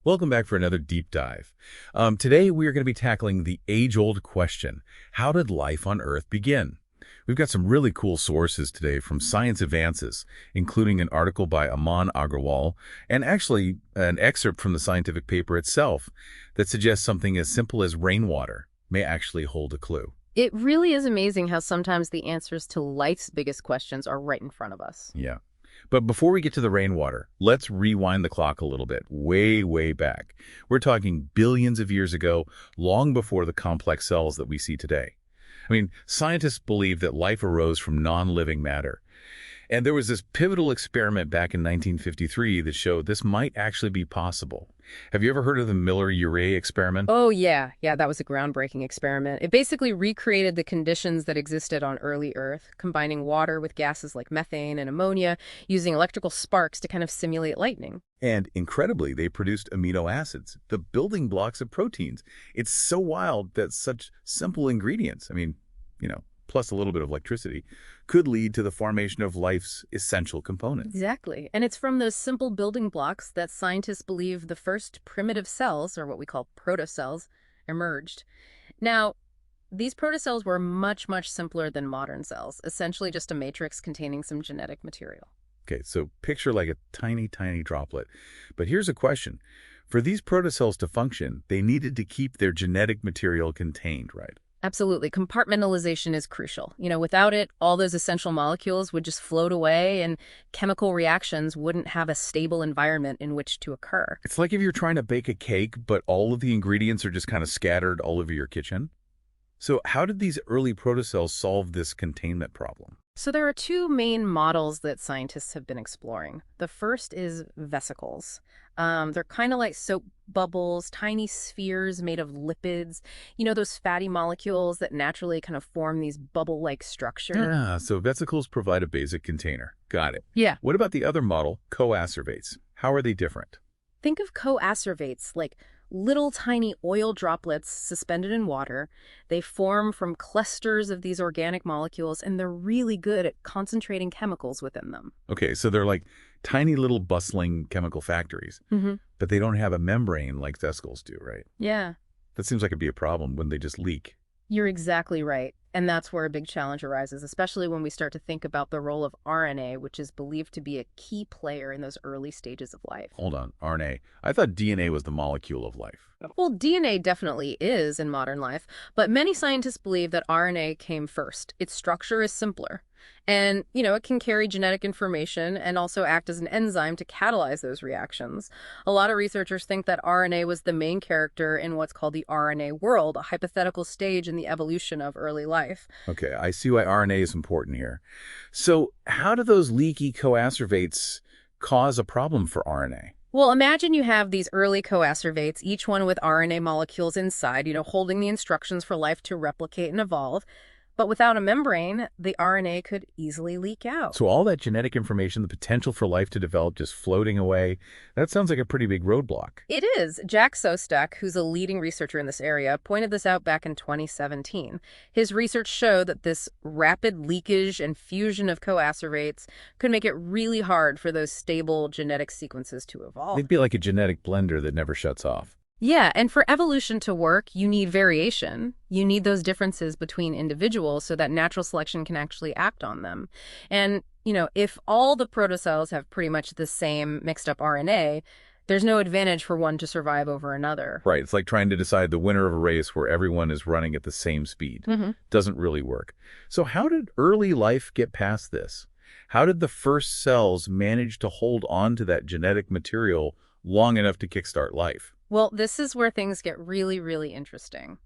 Welcome back for another deep dive. Today we are going to be tackling the age-old question, how did life on Earth begin? We've got some really cool sources today from Science Advances, including an article by Aman Agrawal, and actually an excerpt from the scientific paper itself that suggests something as simple as rainwater may actually hold a clue. It really is amazing how sometimes the answers to life's biggest questions are right in front of us. Yeah. But before we get to the rainwater, let's rewind the clock a little bit, way back. We're talking billions of years ago, long before the complex cells that we see today. I mean, scientists believe that life arose from non-living matter. And there was this pivotal experiment back in 1953 that showed this might actually be possible. Have you ever heard of the Miller-Urey experiment? Oh, yeah. Yeah, that was a groundbreaking experiment. It basically recreated the conditions that existed on early Earth, combining water with gases like methane and ammonia, using electrical sparks to kind of simulate lightning. And incredibly, they produced amino acids, the building blocks of proteins. It's so wild that such simple ingredients, plus a little bit of electricity, could lead to the formation of life's essential components. Exactly. And it's from those simple building blocks that scientists believe the first primitive cells, or what we call protocells, emerged. Now, these protocells were much simpler than modern cells, essentially just a matrix containing some genetic material. Okay, so picture like a tiny droplet. But here's a question. For these protocells to function, they needed to keep their genetic material contained, right? Absolutely. Compartmentalization is crucial. Without it, all those essential molecules would just float away and chemical reactions wouldn't have a stable environment in which to occur. It's like if you're trying to bake a cake, but all of the ingredients are just kind of scattered all over your kitchen. So how did these early protocells solve this containment problem? So there are two main models that scientists have been exploring. The first is vesicles. They're kind of like soap bubbles, tiny spheres made of lipids, those fatty molecules that naturally kind of form these bubble-like structures. Yeah, so vesicles provide a basic container. Got it. Yeah. What about the other model, coacervates? How are they different? Think of coacervates like little tiny oil droplets suspended in water. They form from clusters of these organic molecules, and they're really good at concentrating chemicals within them. Okay, so they're like tiny little bustling chemical factories, but they don't have a membrane like vesicles do, right? Yeah. That seems like it'd be a problem when they just leak. You're exactly right. And that's where a big challenge arises, especially when we start to think about the role of RNA, which is believed to be a key player in those early stages of life. Hold on, RNA. I thought DNA was the molecule of life. Well, DNA definitely is in modern life, but many scientists believe that RNA came first. Its structure is simpler. And, it can carry genetic information and also act as an enzyme to catalyze those reactions. A lot of researchers think that RNA was the main character in what's called the RNA world, a hypothetical stage in the evolution of early life. Okay, I see why RNA is important here. So how do those leaky coacervates cause a problem for RNA? Well, imagine you have these early coacervates, each one with RNA molecules inside, holding the instructions for life to replicate and evolve. But without a membrane, the RNA could easily leak out. So all that genetic information, the potential for life to develop just floating away, that sounds like a pretty big roadblock. It is. Jack Sostak, who's a leading researcher in this area, pointed this out back in 2017. His research showed that this rapid leakage and fusion of coacervates could make it really hard for those stable genetic sequences to evolve. It'd be like a genetic blender that never shuts off. Yeah, and for evolution to work, you need variation. You need those differences between individuals so that natural selection can actually act on them. And, if all the protocells have pretty much the same mixed up RNA, there's no advantage for one to survive over another. Right, it's like trying to decide the winner of a race where everyone is running at the same speed. Doesn't really work. So how did early life get past this? How did the first cells manage to hold on to that genetic material long enough to kickstart life? Well, this is where things get really interesting.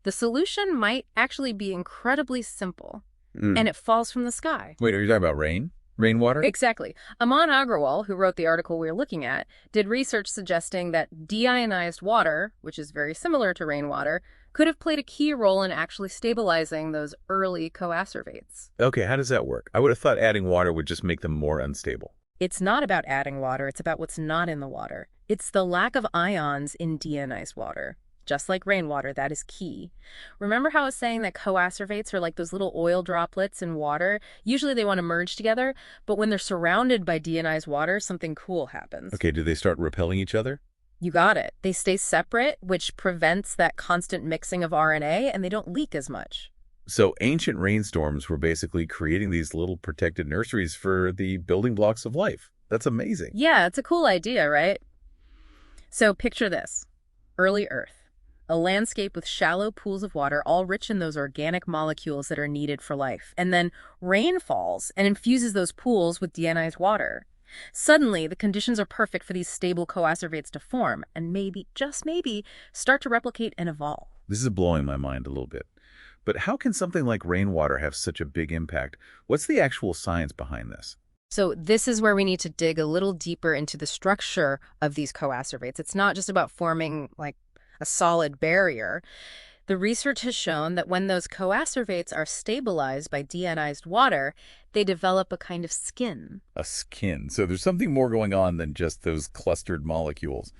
The solution might actually be incredibly simple, and it falls from the sky. Wait, are you talking about rain? Rainwater? Exactly. Aman Agrawal, who wrote the article we're looking at, did research suggesting that deionized water, which is very similar to rainwater, could have played a key role in actually stabilizing those early coacervates. Okay, how does that work? I would have thought adding water would just make them more unstable. It's not about adding water, it's about what's not in the water. It's the lack of ions in deionized water. Just like rainwater, that is key. Remember how I was saying that coacervates are like those little oil droplets in water? Usually they want to merge together, but when they're surrounded by deionized water, something cool happens. Okay, do they start repelling each other? You got it. They stay separate, which prevents that constant mixing of RNA, and they don't leak as much. So ancient rainstorms were basically creating these little protected nurseries for the building blocks of life. That's amazing. Yeah, it's a cool idea, right? So picture this. Early Earth. A landscape with shallow pools of water, all rich in those organic molecules that are needed for life. And then rain falls and infuses those pools with deionized water. Suddenly, the conditions are perfect for these stable coacervates to form and maybe, just maybe, start to replicate and evolve. This is blowing my mind a little bit. But how can something like rainwater have such a big impact? What's the actual science behind this? So this is where we need to dig a little deeper into the structure of these coacervates. It's not just about forming like a solid barrier. The research has shown that when those coacervates are stabilized by deionized water, they develop a kind of skin. A skin. So there's something more going on than just those clustered molecules.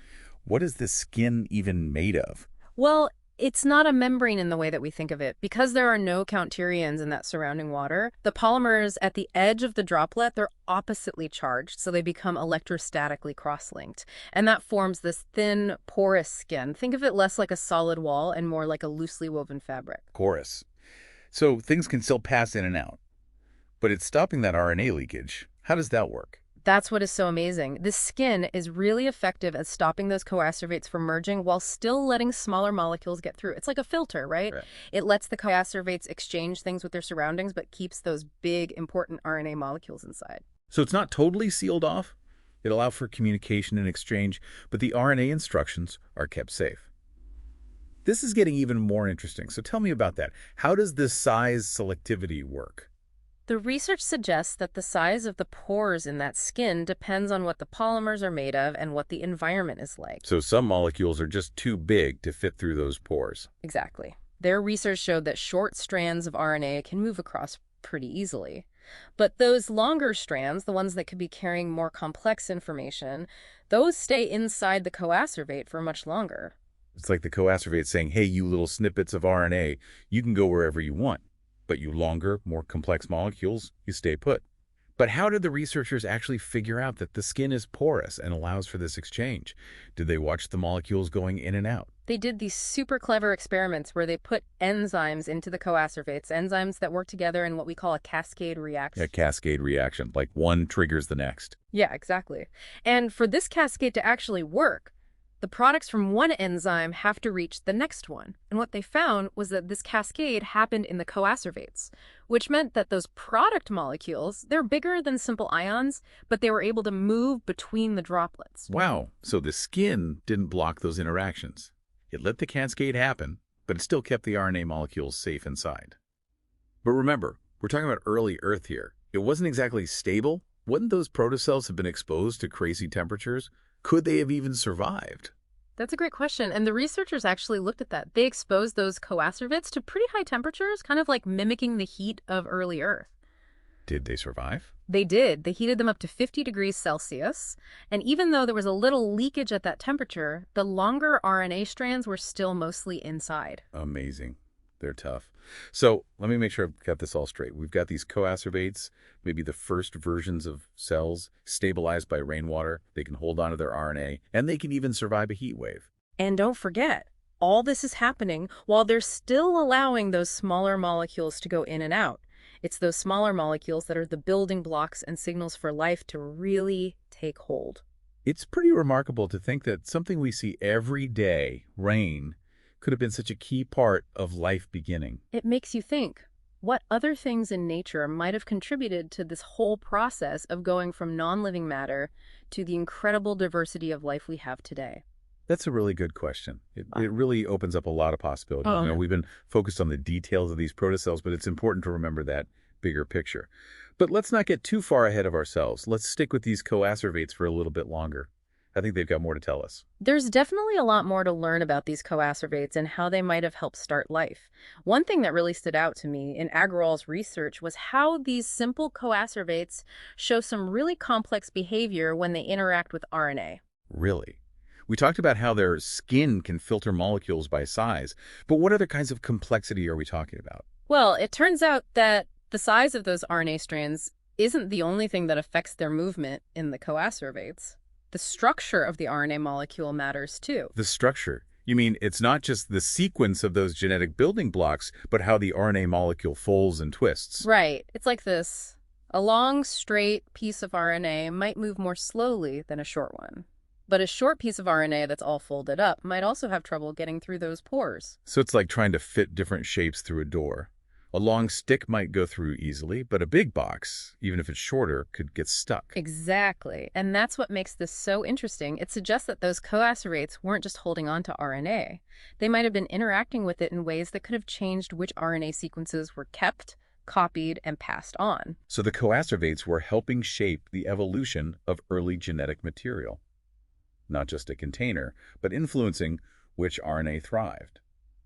What is this skin even made of? Well, it's not a membrane in the way that we think of it. Because there are no counterions in that surrounding water, the polymers at the edge of the droplet, they're oppositely charged, so they become electrostatically cross-linked. And that forms this thin, porous skin. Think of it less like a solid wall and more like a loosely woven fabric. Chorus. So things can still pass in and out. But it's stopping that RNA leakage. How does that work? That's what is so amazing. This skin is really effective at stopping those coacervates from merging while still letting smaller molecules get through. It's like a filter, right? It lets the coacervates exchange things with their surroundings, but keeps those big, important RNA molecules inside. So it's not totally sealed off. It allows for communication and exchange, but the RNA instructions are kept safe. This is getting even more interesting. So tell me about that. How does this size selectivity work? The research suggests that the size of the pores in that skin depends on what the polymers are made of and what the environment is like. So some molecules are just too big to fit through those pores. Exactly. Their research showed that short strands of RNA can move across pretty easily. But those longer strands, the ones that could be carrying more complex information, those stay inside the coacervate for much longer. It's like the coacervate saying, hey, you little snippets of RNA, you can go wherever you want. But you longer, more complex molecules, you stay put. But how did the researchers actually figure out that the skin is porous and allows for this exchange? Did they watch the molecules going in and out? They did these super clever experiments where they put enzymes into the coacervates, enzymes that work together in what we call a cascade reaction. A cascade reaction, like one triggers the next. Yeah, exactly. And for this cascade to actually work, the products from one enzyme have to reach the next one. And what they found was that this cascade happened in the coacervates, which meant that those product molecules, they're bigger than simple ions, but they were able to move between the droplets. Wow, so the skin didn't block those interactions. It let the cascade happen, but it still kept the RNA molecules safe inside. But remember, we're talking about early Earth here. It wasn't exactly stable. Wouldn't those protocells have been exposed to crazy temperatures? Could they have even survived? That's a great question. And the researchers actually looked at that. They exposed those coacervates to pretty high temperatures, kind of like mimicking the heat of early Earth. Did they survive? They did. They heated them up to 50 degrees Celsius. And even though there was a little leakage at that temperature, the longer RNA strands were still mostly inside. Amazing. They're tough. So let me make sure I've got this all straight. We've got these coacervates, maybe the first versions of cells, stabilized by rainwater. They can hold onto their RNA, and they can even survive a heat wave. And don't forget, all this is happening while they're still allowing those smaller molecules to go in and out. It's those smaller molecules that are the building blocks and signals for life to really take hold. It's pretty remarkable to think that something we see every day, rain, could have been such a key part of life beginning. It makes you think, what other things in nature might have contributed to this whole process of going from non-living matter to the incredible diversity of life we have today? That's a really good question. It really opens up a lot of possibilities. You know, we've been focused on the details of these protocells, but it's important to remember that bigger picture. But let's not get too far ahead of ourselves. Let's stick with these coacervates for a little bit longer. I think they've got more to tell us. There's definitely a lot more to learn about these coacervates and how they might have helped start life. One thing that really stood out to me in Agrawal's research was how these simple coacervates show some really complex behavior when they interact with RNA. Really? We talked about how their skin can filter molecules by size, but what other kinds of complexity are we talking about? Well, it turns out that the size of those RNA strands isn't the only thing that affects their movement in the coacervates. The structure of the RNA molecule matters too. The structure. You mean it's not just the sequence of those genetic building blocks, but how the RNA molecule folds and twists. Right. It's like this. A long, straight piece of RNA might move more slowly than a short one. But a short piece of RNA that's all folded up might also have trouble getting through those pores. So it's like trying to fit different shapes through a door. A long stick might go through easily, but a big box, even if it's shorter, could get stuck. Exactly. And that's what makes this so interesting. It suggests that those coacervates weren't just holding on to RNA. They might have been interacting with it in ways that could have changed which RNA sequences were kept, copied, and passed on. So the coacervates were helping shape the evolution of early genetic material. Not just a container, but influencing which RNA thrived.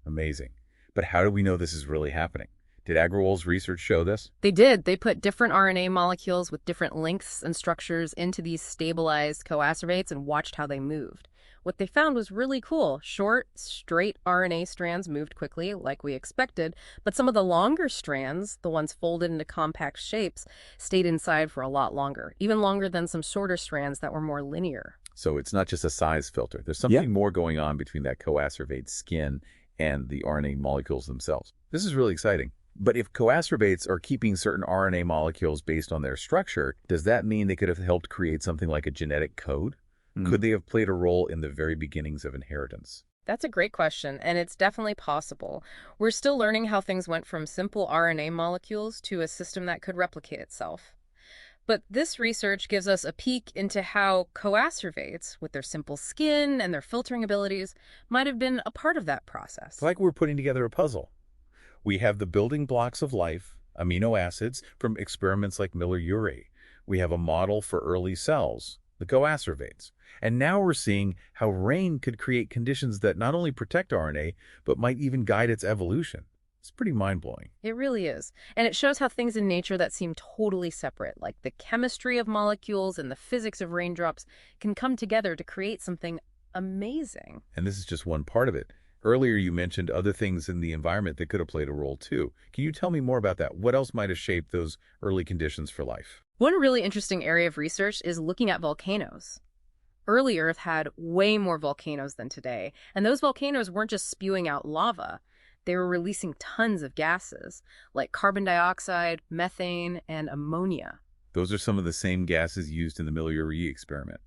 Amazing. But how do we know this is really happening? Did Agrawal's research show this? They did. They put different RNA molecules with different lengths and structures into these stabilized coacervates and watched how they moved. What they found was really cool. Short, straight RNA strands moved quickly, like we expected, but some of the longer strands, the ones folded into compact shapes, stayed inside for a lot longer, even longer than some shorter strands that were more linear. So it's not just a size filter. There's something more going on between that coacervate skin and the RNA molecules themselves. This is really exciting. But if coacervates are keeping certain RNA molecules based on their structure, does that mean they could have helped create something like a genetic code? Could they have played a role in the very beginnings of inheritance? That's a great question, and it's definitely possible. We're still learning how things went from simple RNA molecules to a system that could replicate itself. But this research gives us a peek into how coacervates, with their simple skin and their filtering abilities, might have been a part of that process. It's like we're putting together a puzzle. We have the building blocks of life, amino acids, from experiments like Miller-Urey. We have a model for early cells, the coacervates. And now we're seeing how rain could create conditions that not only protect RNA, but might even guide its evolution. It's pretty mind-blowing. It really is. And it shows how things in nature that seem totally separate, like the chemistry of molecules and the physics of raindrops, can come together to create something amazing. And this is just one part of it. Earlier, you mentioned other things in the environment that could have played a role, too. Can you tell me more about that? What else might have shaped those early conditions for life? One really interesting area of research is looking at volcanoes. Early Earth had way more volcanoes than today, and those volcanoes weren't just spewing out lava. They were releasing tons of gases, like carbon dioxide, methane, and ammonia. Those are some of the same gases used in the Miller-Urey experiment,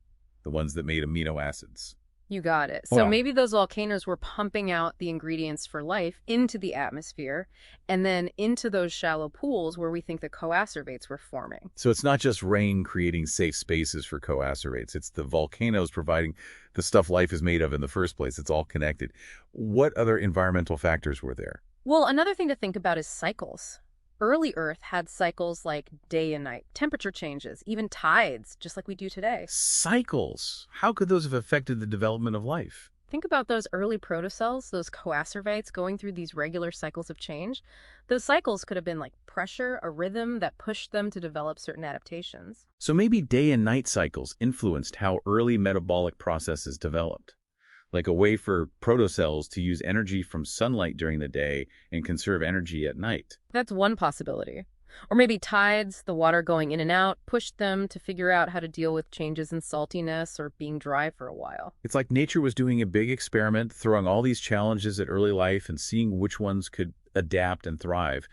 the ones that made amino acids. You got it. So maybe those volcanoes were pumping out the ingredients for life into the atmosphere and then into those shallow pools where we think the coacervates were forming. So it's not just rain creating safe spaces for coacervates. It's the volcanoes providing the stuff life is made of in the first place. It's all connected. What other environmental factors were there? Well, another thing to think about is cycles. Early Earth had cycles like day and night, temperature changes, even tides, just like we do today. Cycles. How could those have affected the development of life? Think about those early protocells, those coacervates going through these regular cycles of change. Those cycles could have been like pressure, a rhythm that pushed them to develop certain adaptations. So maybe day and night cycles influenced how early metabolic processes developed, like a way for protocells to use energy from sunlight during the day and conserve energy at night. That's one possibility. Or maybe tides, the water going in and out, pushed them to figure out how to deal with changes in saltiness or being dry for a while. It's like nature was doing a big experiment, throwing all these challenges at early life and seeing which ones could adapt and thrive.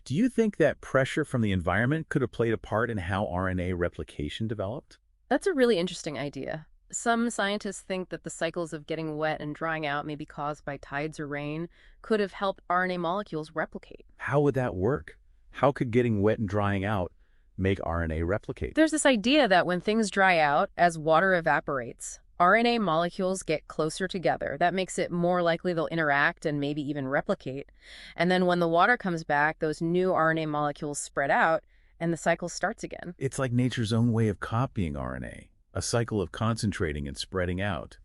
Do you think that pressure from the environment could have played a part in how RNA replication developed? That's a really interesting idea. Some scientists think that the cycles of getting wet and drying out, maybe caused by tides or rain, could have helped RNA molecules replicate. How would that work? How could getting wet and drying out make RNA replicate? There's this idea that when things dry out, as water evaporates, RNA molecules get closer together. That makes it more likely they'll interact and maybe even replicate. And then when the water comes back, those new RNA molecules spread out and the cycle starts again. It's like nature's own way of copying RNA, a cycle of concentrating and spreading out.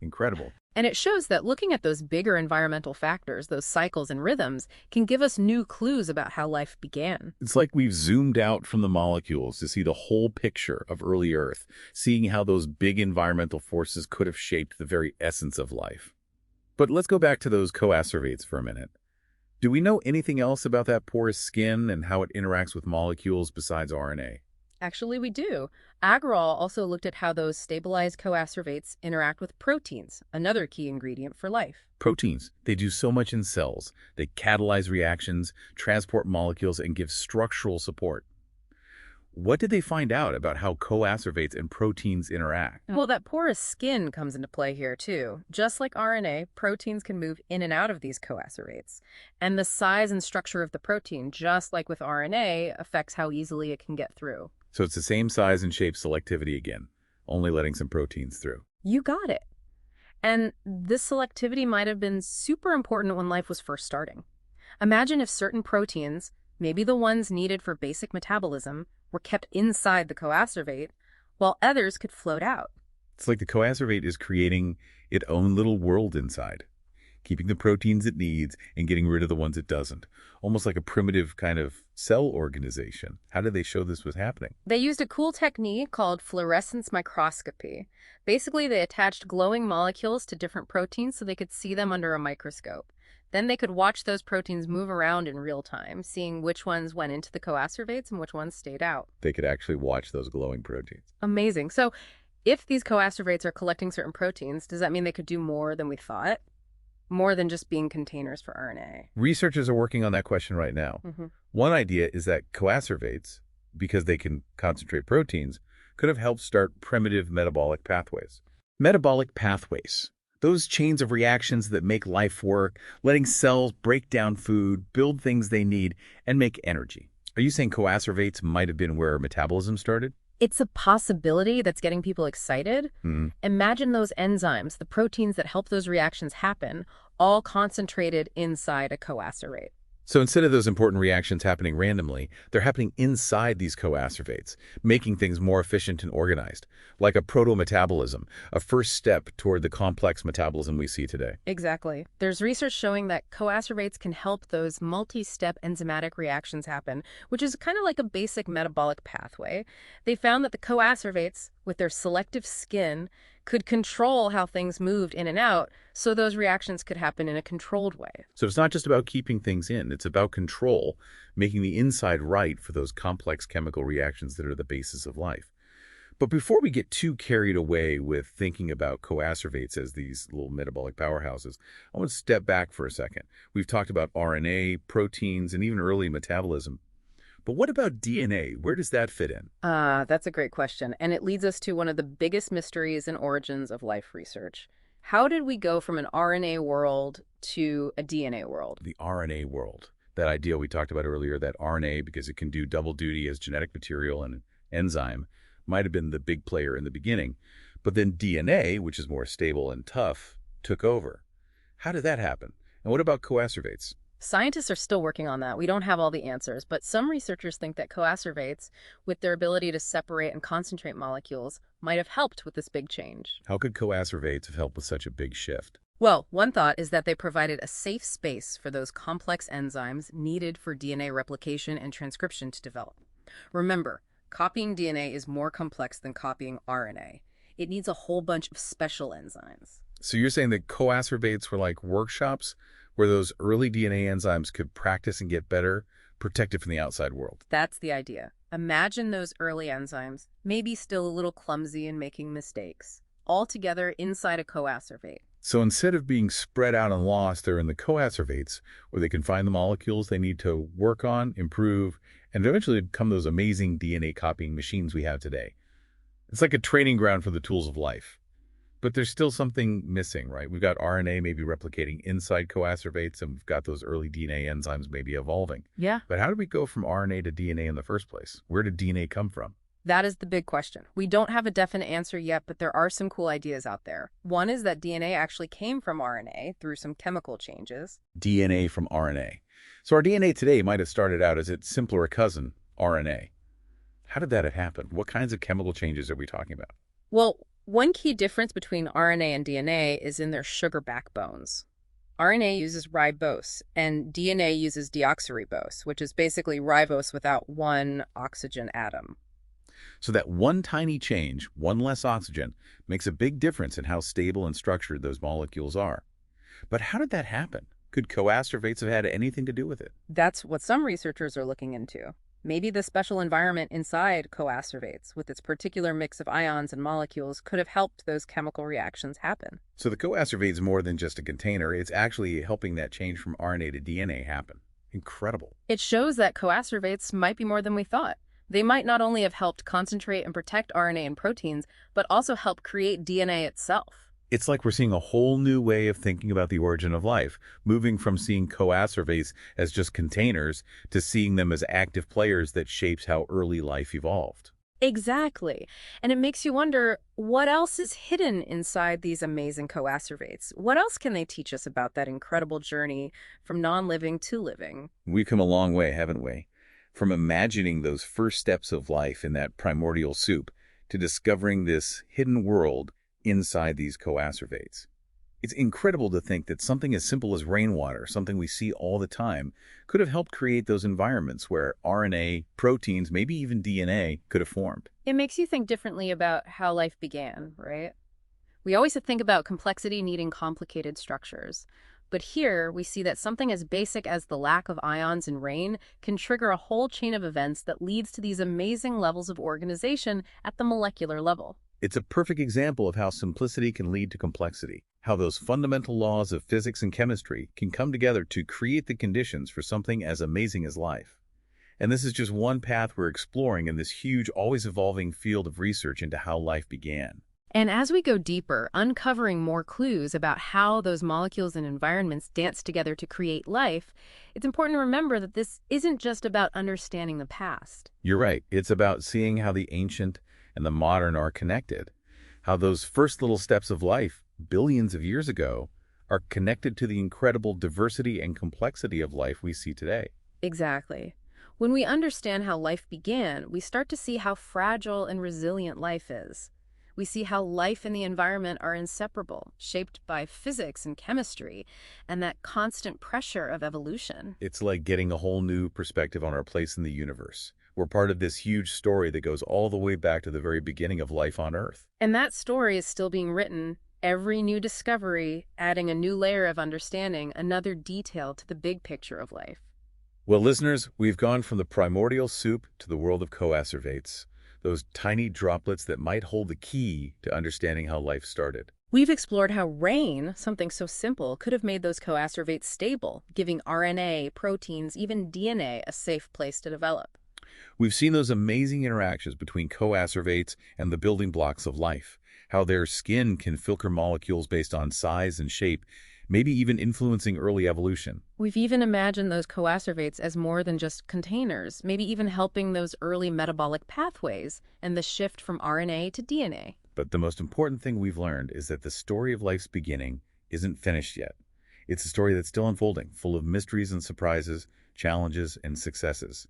Incredible. And it shows that looking at those bigger environmental factors, those cycles and rhythms, can give us new clues about how life began. It's like we've zoomed out from the molecules to see the whole picture of early Earth, seeing how those big environmental forces could have shaped the very essence of life. But let's go back to those coacervates for a minute. Do we know anything else about that porous skin and how it interacts with molecules besides RNA? Actually, we do. Agarwal also looked at how those stabilized coacervates interact with proteins, another key ingredient for life. Proteins, they do so much in cells. They catalyze reactions, transport molecules, and give structural support. What did they find out about how coacervates and proteins interact? Well, that porous skin comes into play here, too. Just like RNA, proteins can move in and out of these coacervates. And the size and structure of the protein, just like with RNA, affects how easily it can get through. So it's the same size and shape selectivity again, only letting some proteins through. You got it. And this selectivity might have been super important when life was first starting. Imagine if certain proteins, maybe the ones needed for basic metabolism, were kept inside the coacervate, while others could float out. It's like the coacervate is creating its own little world inside, keeping the proteins it needs and getting rid of the ones it doesn't. Almost like a primitive kind of cell organization. How did they show this was happening? They used a cool technique called fluorescence microscopy. Basically, they attached glowing molecules to different proteins so they could see them under a microscope. Then they could watch those proteins move around in real time, seeing which ones went into the coacervates and which ones stayed out. They could actually watch those glowing proteins. Amazing. So if these coacervates are collecting certain proteins, does that mean they could do more than we thought? More than just being containers for RNA? Researchers are working on that question right now. One idea is that coacervates, because they can concentrate proteins, could have helped start primitive metabolic pathways. Metabolic pathways. Those chains of reactions that make life work, letting cells break down food, build things they need, and make energy. Are you saying coacervates might have been where metabolism started? It's a possibility that's getting people excited. Imagine those enzymes, the proteins that help those reactions happen, all concentrated inside a coacervate. So instead of those important reactions happening randomly, they're happening inside these coacervates, making things more efficient and organized, like a proto-metabolism, a first step toward the complex metabolism we see today. Exactly. There's research showing that coacervates can help those multi-step enzymatic reactions happen, which is kind of like a basic metabolic pathway. They found that the coacervates, with their selective skin, could control how things moved in and out, so those reactions could happen in a controlled way. So it's not just about keeping things in, it's about control, making the inside right for those complex chemical reactions that are the basis of life. But before we get too carried away with thinking about coacervates as these little metabolic powerhouses, I want to step back for a second. We've talked about RNA, proteins, and even early metabolism. But what about DNA? Where does that fit in? That's a great question, and it leads us to one of the biggest mysteries and origins of life research. How did we go from an RNA world to a DNA world? The RNA world. That idea we talked about earlier, that RNA, because it can do double duty as genetic material and an enzyme, might have been the big player in the beginning. But then DNA, which is more stable and tough, took over. How did that happen? And what about coacervates? Scientists are still working on that. We don't have all the answers, but some researchers think that coacervates, with their ability to separate and concentrate molecules, might have helped with this big change. How could coacervates have helped with such a big shift? Well, one thought is that they provided a safe space for those complex enzymes needed for DNA replication and transcription to develop. Remember, copying DNA is more complex than copying RNA. It needs a whole bunch of special enzymes. So you're saying that coacervates were like workshops where those early DNA enzymes could practice and get better, protected from the outside world? That's the idea. Imagine those early enzymes, maybe still a little clumsy and making mistakes, all together inside a coacervate. So instead of being spread out and lost, they're in the coacervates, where they can find the molecules they need to work on, improve, and eventually become those amazing DNA copying machines we have today. It's like a training ground for the tools of life. But there's still something missing, right? We've got RNA maybe replicating inside coacervates, and we've got those early DNA enzymes maybe evolving. Yeah. But how did we go from RNA to DNA in the first place? Where did DNA come from? That is the big question. We don't have a definite answer yet, but there are some cool ideas out there. One is that DNA actually came from RNA through some chemical changes. DNA from RNA. So our DNA today might have started out as its simpler cousin, RNA. How did that happen? What kinds of chemical changes are we talking about? Well, one key difference between RNA and DNA is in their sugar backbones. RNA uses ribose, and DNA uses deoxyribose, which is basically ribose without one oxygen atom. So that one tiny change, one less oxygen, makes a big difference in how stable and structured those molecules are. But how did that happen? Could coacervates have had anything to do with it? That's what some researchers are looking into. Maybe the special environment inside coacervates, with its particular mix of ions and molecules, could have helped those chemical reactions happen. So the coacervate is more than just a container. It's actually helping that change from RNA to DNA happen. Incredible. It shows that coacervates might be more than we thought. They might not only have helped concentrate and protect RNA and proteins, but also help create DNA itself. It's like we're seeing a whole new way of thinking about the origin of life, moving from seeing coacervates as just containers to seeing them as active players that shapes how early life evolved. Exactly. And it makes you wonder, what else is hidden inside these amazing coacervates? What else can they teach us about that incredible journey from non-living to living? We've come a long way, haven't we? From imagining those first steps of life in that primordial soup to discovering this hidden world inside these coacervates. It's incredible to think that something as simple as rainwater, something we see all the time, could have helped create those environments where RNA, proteins, maybe even DNA could have formed. It makes you think differently about how life began, right? We always think about complexity needing complicated structures. But here, we see that something as basic as the lack of ions in rain can trigger a whole chain of events that leads to these amazing levels of organization at the molecular level. It's a perfect example of how simplicity can lead to complexity, how those fundamental laws of physics and chemistry can come together to create the conditions for something as amazing as life. And this is just one path we're exploring in this huge, always evolving field of research into how life began. And as we go deeper, uncovering more clues about how those molecules and environments dance together to create life, it's important to remember that this isn't just about understanding the past. You're right. It's about seeing how the ancient and the modern are connected, how those first little steps of life, billions of years ago, are connected to the incredible diversity and complexity of life we see today. Exactly. When we understand how life began, we start to see how fragile and resilient life is. We see how life and the environment are inseparable, shaped by physics and chemistry, and that constant pressure of evolution. It's like getting a whole new perspective on our place in the universe. We're part of this huge story that goes all the way back to the very beginning of life on Earth. And that story is still being written. Every new discovery adding a new layer of understanding, another detail to the big picture of life. Well, listeners, we've gone from the primordial soup to the world of coacervates, those tiny droplets that might hold the key to understanding how life started. We've explored how rain, something so simple, could have made those coacervates stable, giving RNA, proteins, even DNA a safe place to develop. We've seen those amazing interactions between coacervates and the building blocks of life, how their skin can filter molecules based on size and shape, maybe even influencing early evolution. We've even imagined those coacervates as more than just containers, maybe even helping those early metabolic pathways and the shift from RNA to DNA. But the most important thing we've learned is that the story of life's beginning isn't finished yet. It's a story that's still unfolding, full of mysteries and surprises, challenges and successes.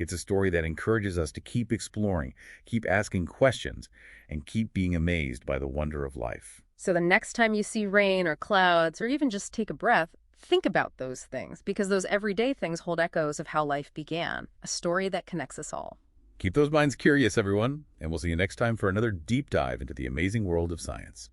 It's a story that encourages us to keep exploring, keep asking questions, and keep being amazed by the wonder of life. So the next time you see rain or clouds, or even just take a breath, think about those things, because those everyday things hold echoes of how life began, a story that connects us all. Keep those minds curious, everyone, and we'll see you next time for another deep dive into the amazing world of science.